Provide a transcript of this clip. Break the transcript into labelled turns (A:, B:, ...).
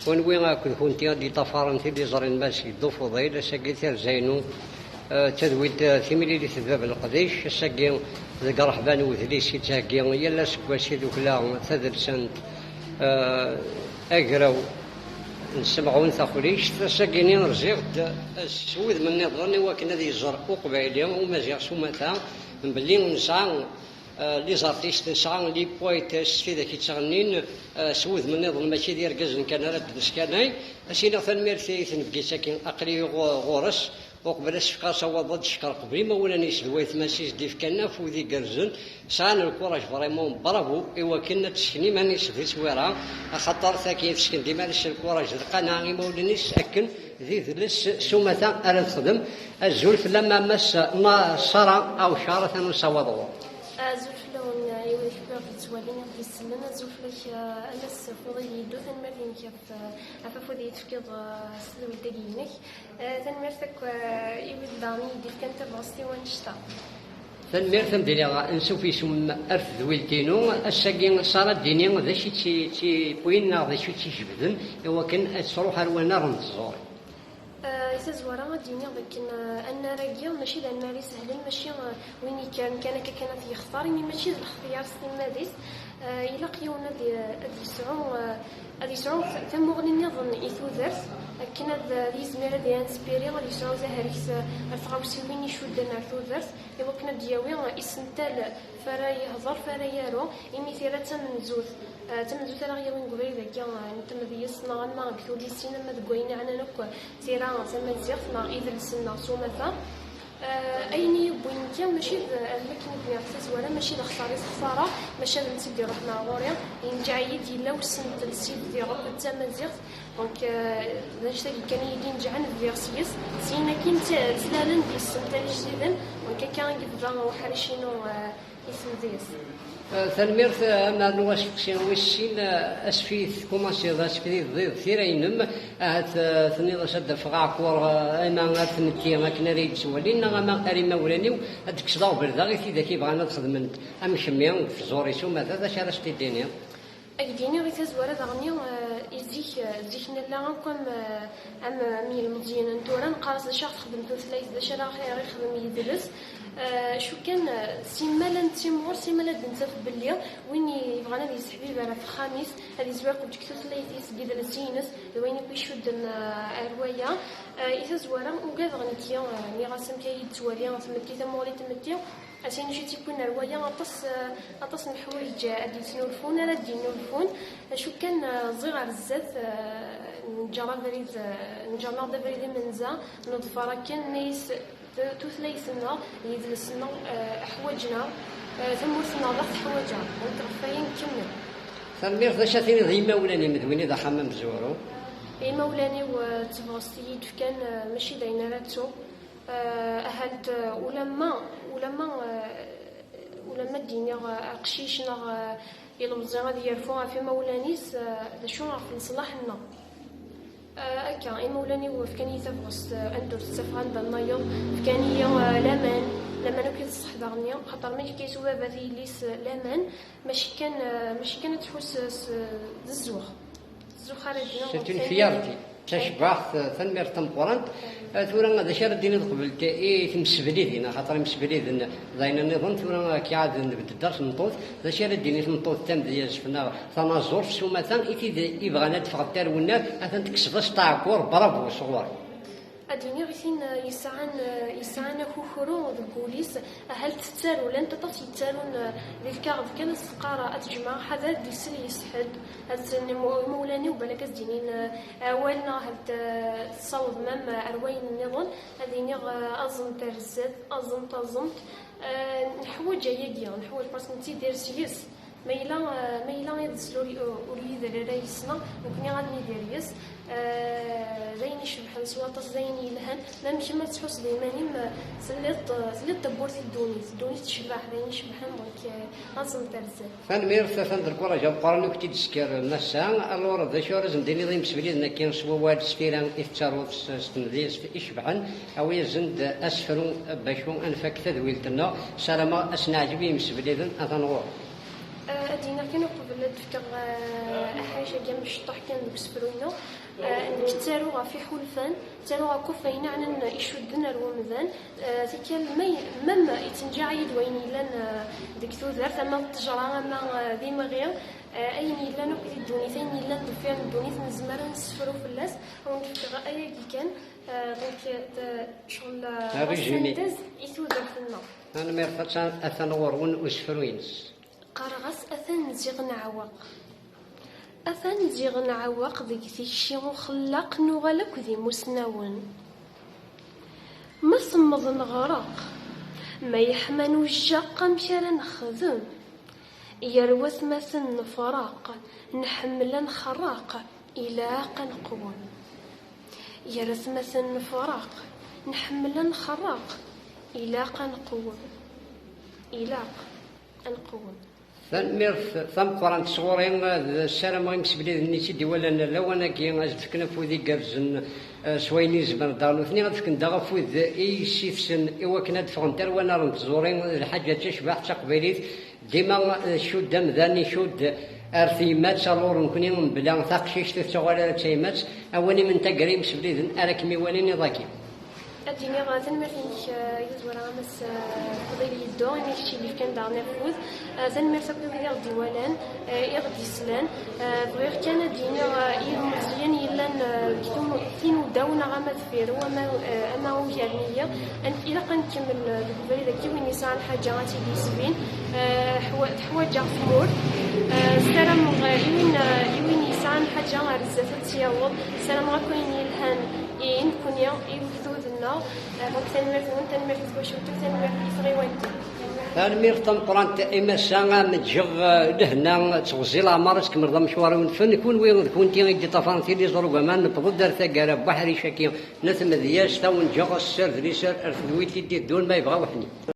A: ونوي أكد كنتي دي طفارنتي دي زرين ماشي دو فضيل ساقي زينو تذويد ثميلي لي تذباب القديش ساقي ذاك رحبان وذليسي تاقي يلا سكواسي دوك لا تذرسنت أقراو نسمعون ثقليش تساقيني رزيغت السويد من نظرني وكنا ذي زر وقبيلي ومازيغ سومتا من بلي نسعى لي زارتيست نسعى لي بويتاس في ذاك يتغنين سويد من نظن ماشي ديال كازن كان راد مسكاناي اسينا ثنميرتي ثنبقي ساكن اقلي غورس وقبل الشقا صوضت الشقر قبل ما ولا نيسدويت ماشي ديف كناف وذي كرزن سان الكوراج فريمون برافو ايوا كنا تسكني ماني سدي سويرا خاطر ثاكي تسكن ديما الكوراج القناع ما ولاني ساكن ذي ذلس سومتا ارا تخدم الزولف لما مس صرا او شارة نصوضوا
B: زولف لون يوي كبار تزوالين في السنة زولف لك ألس فضي يدو ثنمرين كيف عفافو ذي تفكيض سلو الدقينك ثنمرتك يوي الداني ديف كانت بغستي وانشتا
A: ثنمرتم ديالي نسوفي سم أرث ذويلتينو الساقين صارت ديني ذا شي تي بوينا ذا شي تيجبدن إوا كان تروح الوانا رنتزور
B: يتزورا ديني لكن أنا راجع ماشي لأن ماري سهل ماشي وين كان كانت يختار إني ماشي الاختيار سليم ماديس إلا قيونا دي سعو ثم مغني نظن إثوذرت لكن ذي زميرة دي انسبيري غادي يسعو زهريس الفغاوسي وين يشود لنا ثوذرت إوا كنا دياوي إسنتال فرا يهضر فرا يارو إميثيرا تمنزوث أنا غير نقول لك يا أنت مذيس ما كثولي السينما ما تقولين عنا نكو سيرا زعما زيغ ما إذا السنة صومتا أيني بوين كان ماشي المكنة بنفسس ولا ماشي خسارة ماشي نسيدي رحنا غوريا ينجعيد يلا وسنت السيد دي رب تما زيغ دونك نشتاقي كان يدين جعن فيرسيس سينا كنت تلالن دي السنة الجديدة دونك كان قبضا وحرشينو اسم ديس
A: ثنميرت ما نواسف شي ويسين اسفيت كوماسي ذا سفيت ضيض ثيرينم ثنيض شد فقاع كور انا ثنتي ما كنا ريد سوالين ما قاري ما ولاني هذيك صداو بردا غير في ذاك بغانا تخدمنت ام شميان في زوري سو ماذا ذا شارش تيديني
B: أكديني غير تزورة دغني يزيك نلا غنكون أم ميل مزيان نتورا نقارس داشا خدمتو ثلاث داشا راه غير يخدم يدرس شو كان سيمالا تيمور سيمالا نتف باللي وين يبغانا يسحبي على في الخميس هذه زوار كنت كثر ثلاث يسقيد على سينس وين يشد الروايه يتزورا وكاد غنتيا مي غاسم كاي تزوريا تمتي تموري تمتي عشان شي تيكون روايه غطس الحوايج غادي تنولفون راه دي نولفون شو كان صغير بزاف نجرا دا بريد منزا نضفر كان نيس توثليثنا يدلسنا حوايجنا ثمورتنا ضغط حوايجها ونترفاين كمل
A: ثمير ذا شاتيني ذي مولاني مدويني ذا حمام زورو
B: اي مولاني وتبغستي كان ماشي داينا راتو أهلت ولما ديني قشيشنا يلمزي غادي يرفوها في مولانيس شو نعرف نصلحنا أكا إي مولاني وفكاني تبغس أنتو تستفغان بالنايض فكاني لامان وكي تصح داغنيا خاطر ملي كيسوا بابا ليس لامان ماشي كانت تحس الزوخ خارجنا
A: سيت الفيارتي تشبعت ثنمير تمقرنت ثورا هذا شار الدين قبل اي تمسبليدنا خاطر مسبليدنا زين النظام ثورا كي عاد نبدا الدرس نطوط هذا شار الدين نطوط تم ديال شفنا تناظر في سومتان ايتي يبغانا تفغ الدار والناس اثن تكسب طاع كور برافو صغار
B: أديني غيثين يسعان خوخورو البوليس هل تتسالو لن تطفي تتسالون للكارد كان السقارة أتجمع حذر دي سلي يسحد هل مولاني وبلك أزدينين أولنا هل تصوض مام أروين النظام أديني أظن ترزد أظن تظن نحوج يجي نحوج برسنتي دير سيس ميلا يدسلو أولي ذا رئيسنا ممكن يغني ديريس زين يشبحن سواطس زين يلهن ما مشي ما تحس ديما سليت تبورتي الدونيس تشبح زين يشبحن دونك لازم ترزل
A: فنمير ثلاثة الكرة جاب قرني كنت تسكر النساء الور ذا شو رزم ديني ضيم سبيلي كان سوا واد سفيران افتروت ستنديس يشبحن أو يزند أسفرون باشون أنفك تذويلتنا سلامة أسنعجبي مسبيلي أثنور
B: أدينا كانوا قبل تفكر حاجة كاع مشطوح كان دوك سفروينا نكتاروها في حلفان تاروها كفينا عنا يشدن الومذان تيكال مام يتنجا عيد وين لان ديك تودر ثما التجرة ما ديما غير أين يلان وكذا الدونيت أين يلان دفير الدونيت نزمر نسفرو في اللاس أو نفكر أي كان دونك شغل السنتز يتودر في النار.
A: أنا ما يرفضش أثن ورون وسفروينس.
B: قرغس أثن زيغ نعوق. أثن زيغ نعوق ذيك ثيشي وخلاق نغلق ذي مسنون. ما صمد نغرق. ما يحمن وجاق مشارا نخذم. يروث مثل فراق نحمل نخراق إلى قنقون. يرث مثل فراق نحمل نخراق إلى قنقون. إلى قنقون.
A: ثميرث ثم قران صغورين السلام غيم سبلي نيتي دي ولا لو انا كي غازفكنا فودي قابزن سويني زبر دارو ثني غادفكن داغ فود اي سيفسن ايوا كنا دفغن دار وانا رنتزورين الحاجه تشبه تقبيليت ديما شود مذاني شود ارثيمات صالور نكوني بلا ثاقشيش تغوال تيمات اواني من تقريب سبلي انا كمي وليني ضاكي
B: أديني غازن ما فينش يزور غامس فضيل يدو ماشي اللي كان دارنا فوز زن ما سبب غير ديوالان يغدي سلان غير كان دينا مزيان يلان كينو داونا غامد فيرو أما هو جارنية أن إلا قنكمل بالبري ذاكي وين يسعى الحاجة غاتي دي سبين حواجة فمور سلام يوين يسعى الحاجة غارزة تياوض سلام غاكوين يلهان إن كونيا يوثودنا دونك تنميرت تنميرت واش تنميرت يصغيوانتي
A: تنميرت قرانت إما ساعة متجغ لهنا تغزيل عمارس كمرضى مشوار ونفن كون وين كنتي غيدي طفانتي لي زرو كمان نبض دار ثقارة بحري شاكي نثم ذياش تاون جغ السر ذري سر أرثويتي دي دون ما يبغى وحني